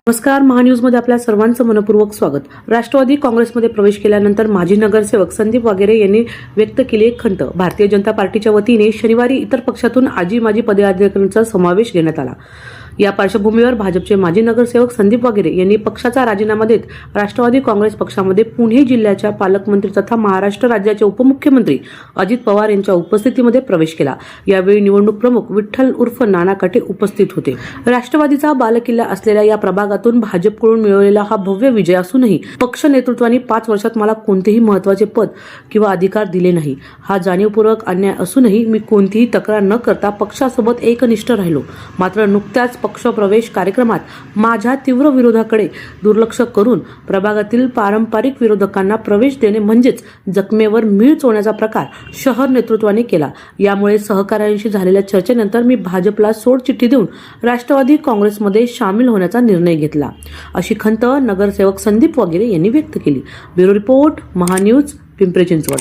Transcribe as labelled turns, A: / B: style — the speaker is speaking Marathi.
A: नमस्कार, महान्यूजमध्ये आपल्या सर्वांचं मनपूर्वक स्वागत. राष्ट्रवादी काँग्रेसमध्ये प्रवेश केल्यानंतर माजी नगरसेवक संदीप वागेरे यांनी व्यक्त केली एक खंत. भारतीय जनता पार्टीच्या वतीने शनिवारी इतर पक्षातून माजी पदाधिकाऱ्यांचा समावेश घेण्यात आला. या पार्श्वभूमीवर भाजपचे माजी नगरसेवक संदीप वागेरे यांनी पक्षाचा राजीनामा देत राष्ट्रवादी काँग्रेस पक्षामध्ये पुणे जिल्ह्याच्या पालकमंत्री तथा महाराष्ट्र राज्याचे उपमुख्यमंत्री अजित पवार यांच्या उपस्थितीमध्ये प्रवेश केला. यावेळी निवडणूक प्रमुख विठ्ठल उर्फ नाना काटे उपस्थित होते. राष्ट्रवादीचा बालेकिल्ला असलेल्या या प्रभागातून भाजपकडून मिळवलेला हा भव्य विजय असूनही पक्ष नेतृत्वाने 5 वर्षात मला कोणतेही महत्त्वाचे पद किंवा अधिकार दिले नाही. हा जाणीवपूर्वक अन्याय असूनही मी कोणतीही तक्रार न करता पक्षासोबत एकनिष्ठ राहिलो. मात्र नुकत्याच पक्ष प्रवेश कार्यक्रमात माझ्या तीव्र विरोधाकडे दुर्लक्ष करून प्रभागातील पारंपरिक विरोधकांना प्रवेश देणे म्हणजेच जखमेवर मीळ चोळण्याचा प्रकार शहर नेतृत्वाने केला. यामुळे सहकाऱ्यांशी झालेल्या चर्चेनंतर मी भाजपला सोडचिठ्ठी देऊन राष्ट्रवादी काँग्रेसमध्ये सामील होण्याचा निर्णय घेतला, अशी खंत नगरसेवक संदीप वागेरे यांनी व्यक्त केली. Bureau report, Mahanews, Pimpri Chinchwad.